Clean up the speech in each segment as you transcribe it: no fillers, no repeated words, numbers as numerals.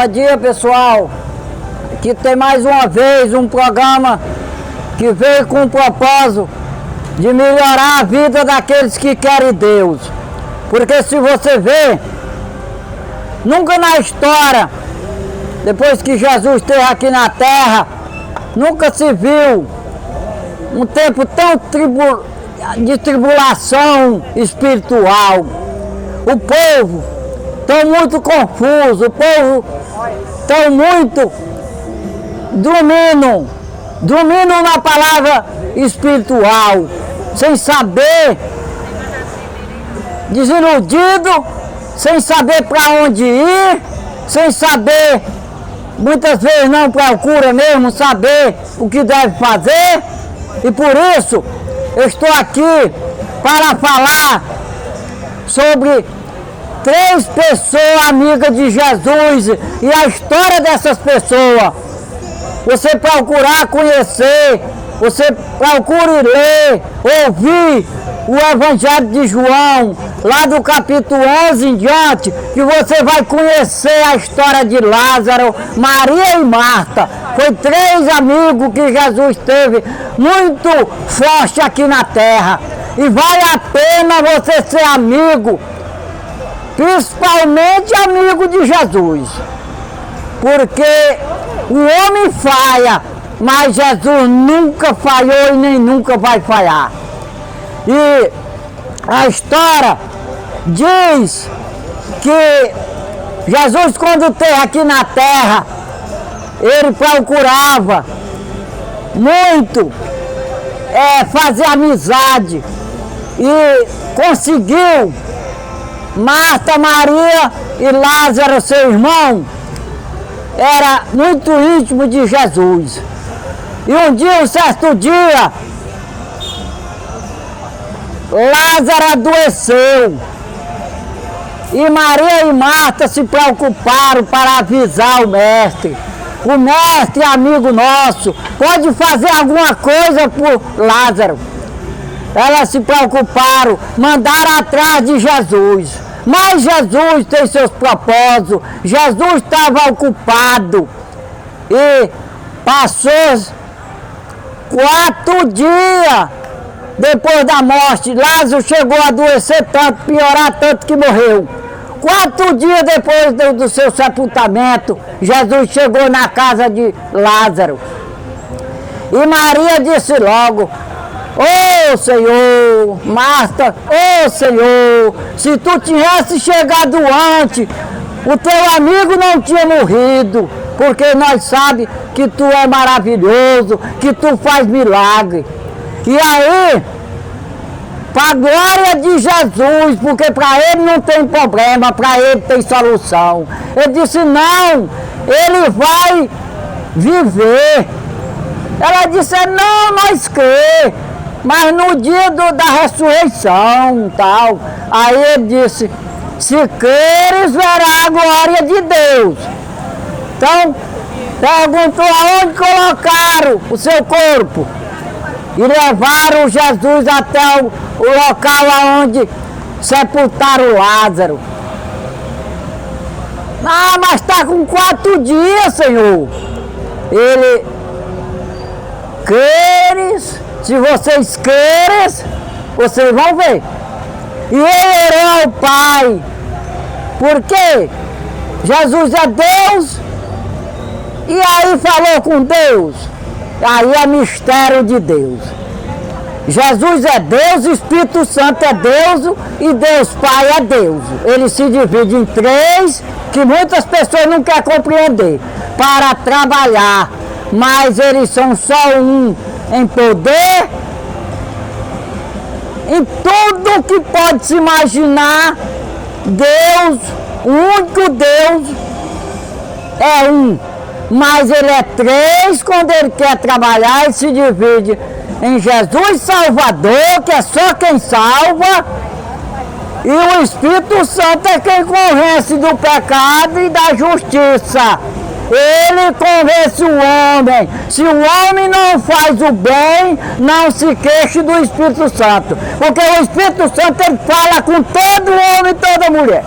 Bom dia, pessoal. Aqui tem mais uma vez um programa que veio com o propósito de melhorar a vida daqueles que querem Deus. Porque se você vê, nunca na história, depois que Jesus esteve aqui na terra, nunca se viu um tempo tão de tribulação espiritual. O povo está muito confuso, o povo está muito dormindo na palavra espiritual, sem saber, desiludido, sem saber para onde ir, sem saber, muitas vezes não procura mesmo saber o que deve fazer, e por isso eu estou aqui para falar sobre 3 pessoas amigas de Jesus e a história dessas pessoas. Você procurar conhecer, você procure ler, ouvir o Evangelho de João, lá do capítulo 11 em diante, que você vai conhecer a história de Lázaro, Maria e Marta. Foi 3 amigos que Jesus teve muito forte aqui na terra. E vale a pena você ser amigo, principalmente amigo de Jesus. Porque o homem falha, mas Jesus nunca falhou e nem nunca vai falhar. E a história diz que Jesus, quando esteve aqui na terra, ele procurava muito fazer amizade e conseguiu. Marta, Maria e Lázaro, seu irmão, era muito íntimo de Jesus. E um certo dia, Lázaro adoeceu. E Maria e Marta se preocuparam para avisar o mestre. O mestre, amigo nosso, pode fazer alguma coisa por Lázaro. Elas se preocuparam, mandaram atrás de Jesus. Mas Jesus tem seus propósitos. Jesus estava ocupado. E passou 4 dias depois da morte. Lázaro chegou a adoecer tanto, piorar tanto que morreu. 4 dias depois do seu sepultamento, Jesus chegou na casa de Lázaro. E Maria disse logo: "Ô Senhor, Marta, ô Senhor, se tu tivesse chegado antes, o teu amigo não tinha morrido, porque nós sabemos que tu é maravilhoso, que tu faz milagre." E aí, para a glória de Jesus, porque para ele não tem problema, para ele tem solução. Ele disse: "Não, ele vai viver." Ela disse: "Não, nós crê, mas no dia da ressurreição, tal." Aí ele disse: "Se creres, verá a glória de Deus." Então, perguntou aonde colocaram o seu corpo. E levaram Jesus até o local onde sepultaram Lázaro. "Ah, mas está com 4 dias, Senhor." Ele: "Creres? Se vocês crerem, vocês vão ver." E ele orou ao Pai. Por quê? Jesus é Deus. E aí falou com Deus. Aí é mistério de Deus. Jesus é Deus, o Espírito Santo é Deus e Deus Pai é Deus. Ele se divide em 3, que muitas pessoas não querem compreender, para trabalhar. Mas eles são só um em poder, em tudo que pode se imaginar. Deus, o único Deus, é um. Mas ele é 3 quando ele quer trabalhar. Ele se divide em Jesus Salvador, que é só quem salva, e o Espírito Santo é quem convence do pecado e da justiça. Ele convence o homem. Se o homem não faz o bem, não se queixe do Espírito Santo, porque o Espírito Santo ele fala com todo homem e toda mulher.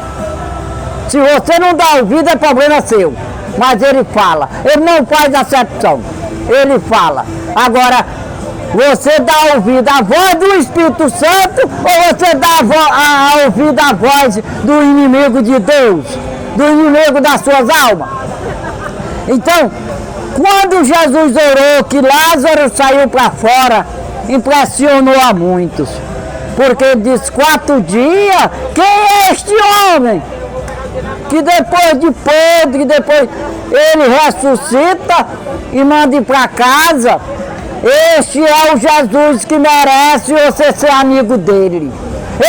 Se você não dá ouvido, é problema seu. mas ele fala. Ele não faz acepção. Ele fala. Agora, você dá ouvido à voz do Espírito Santo ou você dá ouvido à voz do inimigo de Deus? Do inimigo das suas almas? Então, quando Jesus orou que Lázaro saiu para fora, impressionou a muitos. Porque ele disse, 4 dias, quem é este homem? Que depois de podre, que depois ele ressuscita e manda ir para casa. Este é o Jesus que merece você ser amigo dele.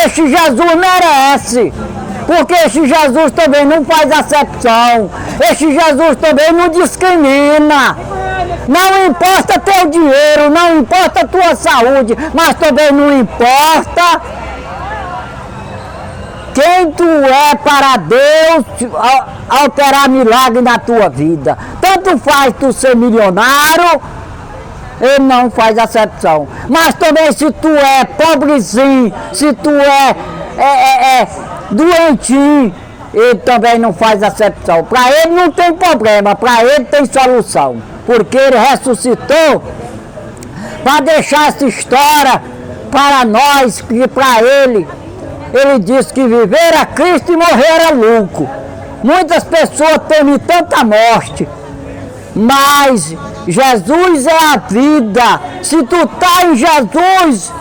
Este Jesus merece. Porque este Jesus também não faz acepção. Este Jesus também não discrimina. Não importa teu dinheiro, não importa tua saúde, mas também não importa quem tu é para Deus alterar milagre na tua vida. Tanto faz tu ser milionário, ele não faz acepção. Mas também se tu é pobrezinho, se tu é doentinho, ele também não faz acepção. Para ele não tem problema, para ele tem solução. Porque ele ressuscitou para deixar essa história para nós, que para ele disse que viver era Cristo e morrer era lucro. Muitas pessoas temem tanta morte, mas Jesus é a vida. Se tu está em Jesus,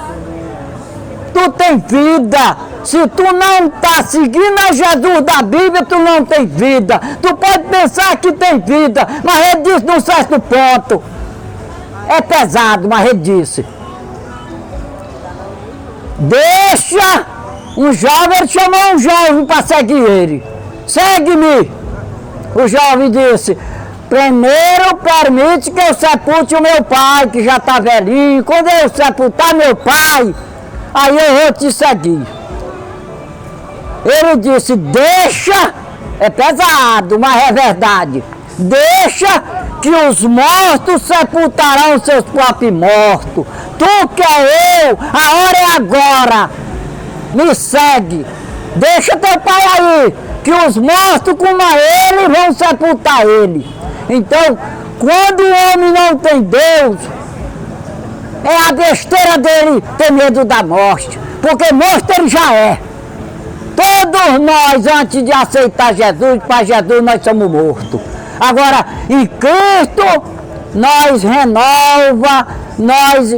tu tem vida. Se tu não está seguindo a Jesus da Bíblia, tu não tem vida. Tu pode pensar que tem vida, mas ele disse num certo ponto. É pesado, mas ele disse. Deixa um jovem, ele chamou um jovem para seguir ele. Segue-me. O jovem disse, primeiro permite que eu sepulte o meu pai, que já está velhinho. Quando eu sepultar meu pai, aí eu vou te seguir. Ele disse, deixa, é pesado, mas é verdade, deixa que os mortos sepultarão seus próprios mortos. Tu que é eu, a hora é agora, me segue, deixa teu pai aí, que os mortos como a ele vão sepultar ele. Então, quando o homem não tem Deus, é a besteira dele ter medo da morte, porque morto ele já é. Todos nós, antes de aceitar Jesus, para Jesus nós somos mortos. Agora, em Cristo, nós renova, nós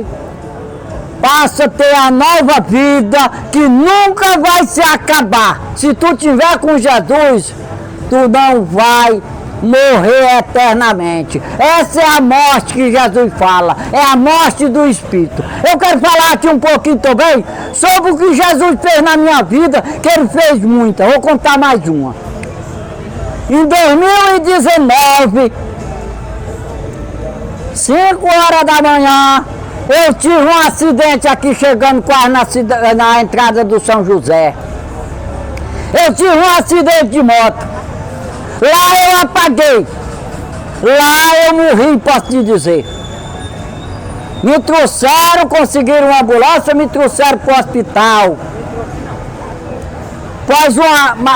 passa a ter a nova vida que nunca vai se acabar. Se tu tiver com Jesus, tu não vai morrer eternamente. Essa é a morte que Jesus fala, é a morte do Espírito. Eu quero falar aqui um pouquinho também sobre o que Jesus fez na minha vida, que ele fez muita. Vou contar mais uma. Em 2019, 5 horas da manhã, eu tive um acidente aqui chegando quase na entrada do São José. Eu tive um acidente de moto. Lá eu apaguei. Lá eu morri, posso te dizer. Me trouxeram, conseguiram uma ambulância, me trouxeram para o hospital. Faz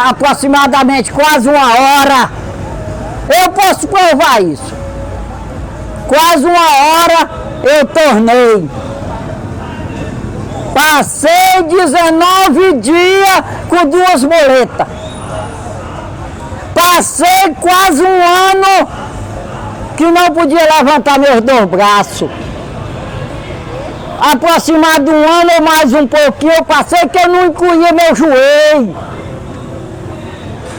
aproximadamente quase 1 hora. Eu posso provar isso. Quase 1 hora eu tornei. Passei 19 dias com 2 muletas. Passei quase 1 ano que não podia levantar meus 2 braços. Aproximado 1 ano ou mais um pouquinho, eu passei que eu não encolhia meu joelho.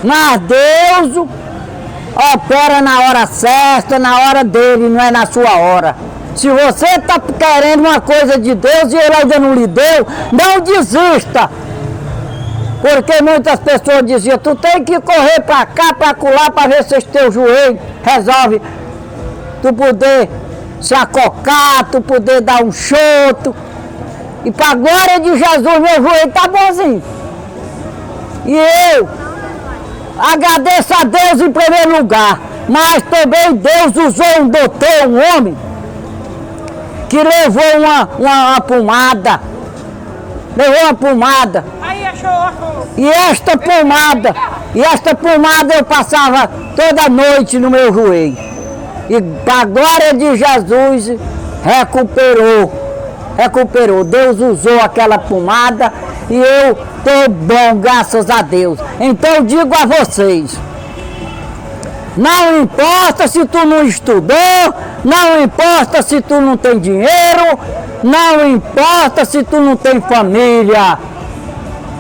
Mas Deus opera na hora certa, na hora dele, não é na sua hora. Se você está querendo uma coisa de Deus e ele ainda não lhe deu, não desista. Porque muitas pessoas diziam, tu tem que correr para cá, para colar, para ver se esse teu joelho resolve tu poder se acocar, tu poder dar um choto. E para a glória de Jesus, meu joelho está bonzinho. E eu agradeço a Deus em primeiro lugar, mas também Deus usou um doutor, um homem, que levou uma pomada. Levou uma pomada. Aí achou. E esta pomada eu passava toda noite no meu joelho. E para a glória de Jesus, recuperou. Deus usou aquela pomada e eu estou bom, graças a Deus. Então eu digo a vocês, não importa se tu não estudou, não importa se tu não tem dinheiro, não importa se tu não tem família.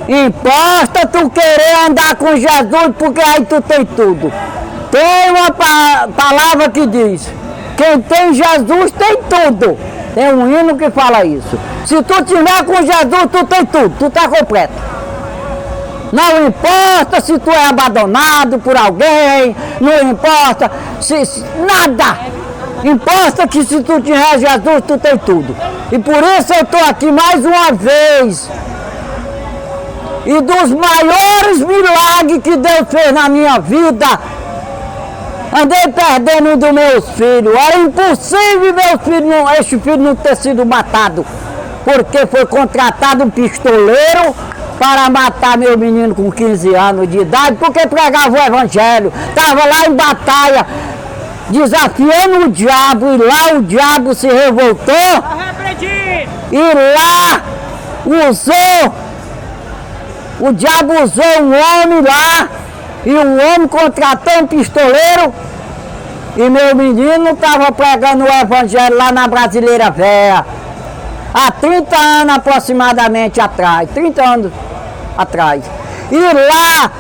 Importa tu querer andar com Jesus, porque aí tu tem tudo. Tem uma palavra que diz, quem tem Jesus tem tudo. Tem um hino que fala isso. Se tu tiver com Jesus, tu tem tudo, tu tá completo. Não importa se tu é abandonado por alguém, não importa nada. Importa que se tu tiver Jesus, tu tem tudo. E por isso eu estou aqui mais uma vez. E dos maiores milagres que Deus fez na minha vida, andei perdendo um dos meus filhos. Era impossível este filho não ter sido matado, porque foi contratado um pistoleiro para matar meu menino com 15 anos de idade, porque pregava o evangelho. Estava lá em batalha, desafiando o diabo, e lá o diabo se revoltou. E lá o diabo usou um homem lá, e o homem contratou um pistoleiro, e meu menino estava pregando o evangelho lá na Brasileira Véia, há 30 anos aproximadamente atrás, 30 anos atrás. E lá,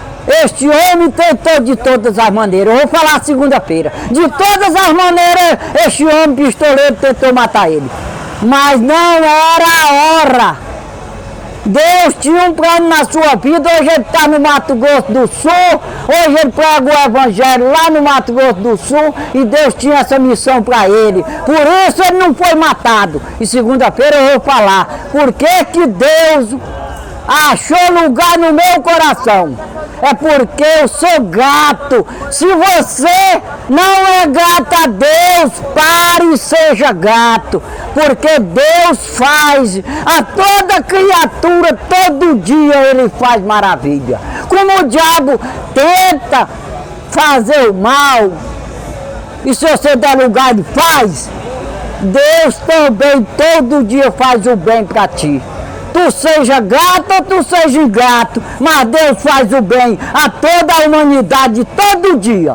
este homem tentou de todas as maneiras, eu vou falar segunda-feira, de todas as maneiras, este homem pistoleiro tentou matar ele, mas não era a hora. Deus tinha um plano na sua vida. Hoje ele está no Mato Grosso do Sul, hoje ele prega o evangelho lá no Mato Grosso do Sul, e Deus tinha essa missão para ele. Por isso ele não foi matado. E segunda-feira eu vou falar por que Deus achou lugar no meu coração. É porque eu sou grato. Se você não é grato a Deus, pare e seja grato. Porque Deus faz a toda criatura, todo dia Ele faz maravilha. Como o diabo tenta fazer o mal, e se você der lugar ele faz, Deus também todo dia faz o bem para ti. Tu seja grato ou tu seja ingrato, mas Deus faz o bem a toda a humanidade todo dia.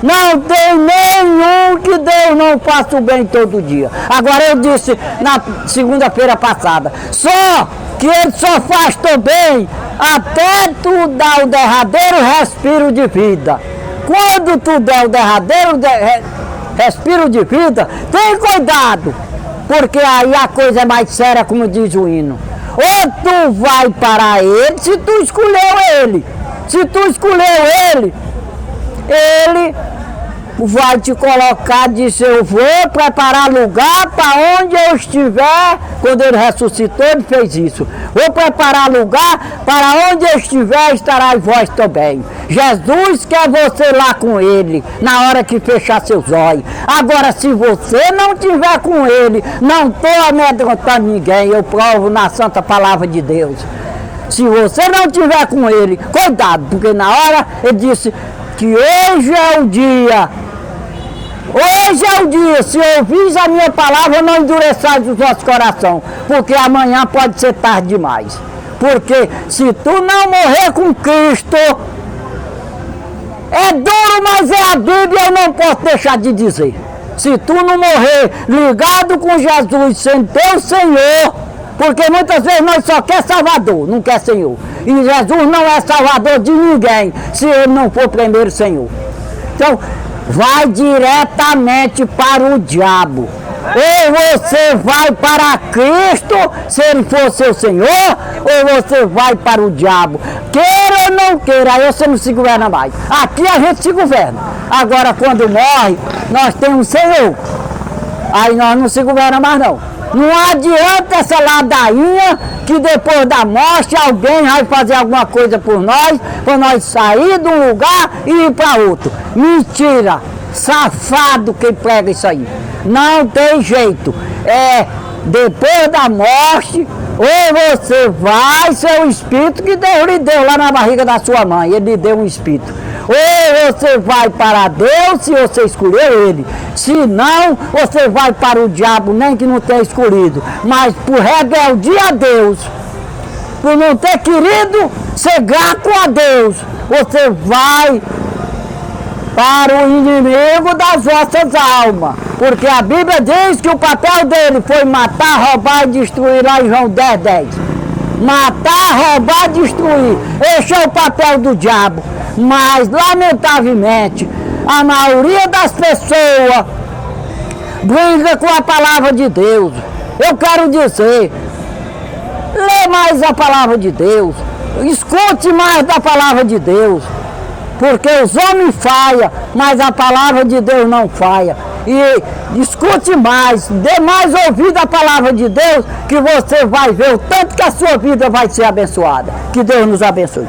Não tem nenhum que Deus não faça o bem todo dia. Agora eu disse na segunda-feira passada, só que Ele só faz teu bem até tu dar o derradeiro respiro de vida. Quando tu der o derradeiro respiro de vida, tem cuidado, porque aí a coisa é mais séria, como diz o hino. Ou tu vai para ele, se tu escolheu ele. Se tu escolheu ele, ele vai te colocar, disse, eu vou preparar lugar para onde eu estiver. Quando ele ressuscitou, ele fez isso. Vou preparar lugar para onde eu estiver, estará vós também. Jesus quer você lá com ele, na hora que fechar seus olhos. Agora, se você não estiver com ele, não estou amedrontando ninguém, eu provo na santa palavra de Deus. Se você não estiver com ele, cuidado, porque na hora ele disse que hoje é o dia. Hoje é o dia, se ouvis a minha palavra, não endureçais o vosso coração, porque amanhã pode ser tarde demais. Porque se tu não morrer com Cristo, é duro, mas é a Bíblia, eu não posso deixar de dizer. Se tu não morrer ligado com Jesus, sendo teu Senhor, porque muitas vezes nós só quer Salvador, não quer Senhor. E Jesus não é Salvador de ninguém, se Ele não for primeiro Senhor. Então, vai diretamente para o diabo. Ou você vai para Cristo, se Ele for seu Senhor, ou você vai para o diabo. Queira ou não queira, aí você não se governa mais. Aqui a gente se governa. Agora, quando morre, nós temos um Senhor. Aí nós não se governa mais não. Não adianta essa ladainha que depois da morte alguém vai fazer alguma coisa por nós, para nós sair de um lugar e ir para outro. Mentira! Safado quem prega isso aí. Não tem jeito. É depois da morte Ou você vai ser o espírito que Deus lhe deu lá na barriga da sua mãe, ele lhe deu um espírito. Ou você vai para Deus se você escolheu ele. Se não, você vai para o diabo, nem que não tenha escolhido. Mas por rebeldia a Deus, por não ter querido ser grato a Deus, você vai para o inimigo das vossas almas. Porque a Bíblia diz que o papel dele foi matar, roubar e destruir, lá em João 10:10. Matar, roubar, destruir. Esse é o papel do diabo. Mas, lamentavelmente, a maioria das pessoas brinca com a palavra de Deus. Eu quero dizer, lê mais a palavra de Deus, escute mais da palavra de Deus, porque os homens falham, mas a palavra de Deus não falha. E escute mais, dê mais ouvido à palavra de Deus, que você vai ver o tanto que a sua vida vai ser abençoada. Que Deus nos abençoe.